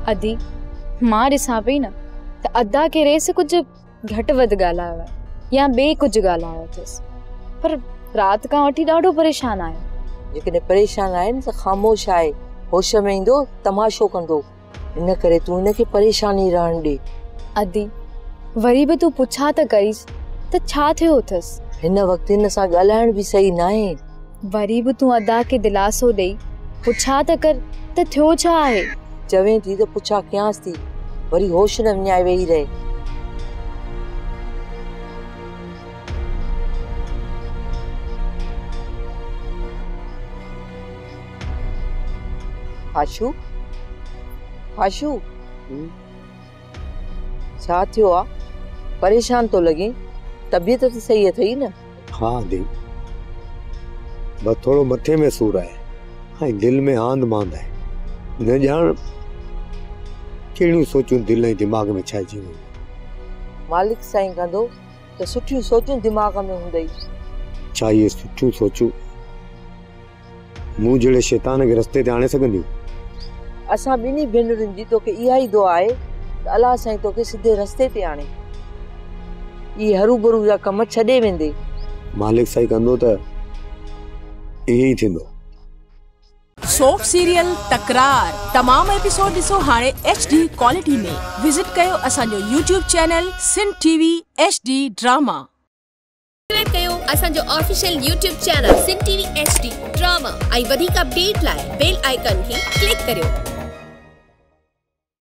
अदी मां ॾिसां पई न त अदा केरे से कुछ घट वध ॻाल्हायो आहे या ॿिए कुछ ॻाल्हायो अथसि, पर रात खां वठी ॾाढो परेशान आहियो। जेकॾहिं परेशान आहे न त ख़ामोश आहे, होश में ईंदो तमाशो कंदो, इन करे तूं इनखे परेशानी रहण ॾे। अदी वरी बि तूं पुछा त करीस त छा थियो अथसि? हिन वक़्तु हिन सां ॻाल्हाइण बि सही न आहे। वरी बि तूं अदा खे दिलासो ॾेई पुछा त कर त थियो छा आहे? चवें थी त पुछा कयांसि थी, वरी होश न विञाए वेही रहे। आशू आशू छा थियो आ? परेशान तो लगे? तबीयत तो सही अथई न? हाँ दी, बस थोड़ो मथे में सूर है, हाँ दिल में आंद मांद है। न जान केड़ियूं सोचूं दिल ऐं दिमाग में छाइजी वयूं। मालिक साईं कंदो त सुठियूं सोचूं दिमाग में हूंदई। छा इहे सुठियूं सोचूं मूं जहिड़े शैतान खे रस्ते ते आणे सघंदियूं? असां ॿिन्ही भेनरुनि जी तोखे इहा ई दुआ आहे त अलाह साईं तोखे सिधे रस्ते ते आणे। ई हरू भरू जा कम छॾे वेंदे। मालिक साईं कंदो त इहे ई थींदो। सोप सीरियल तकरार तमाम एपिसोड ॾिसो हाणे HD क्वालिटी में। विजिट कयो असांजो YouTube channel Sindh TV HD drama. Subscribe कयो असांजो official YouTube channel Sindh TV HD drama ऐं वधीक अपडेट लाइ बेल आइकन खे क्लिक करियो।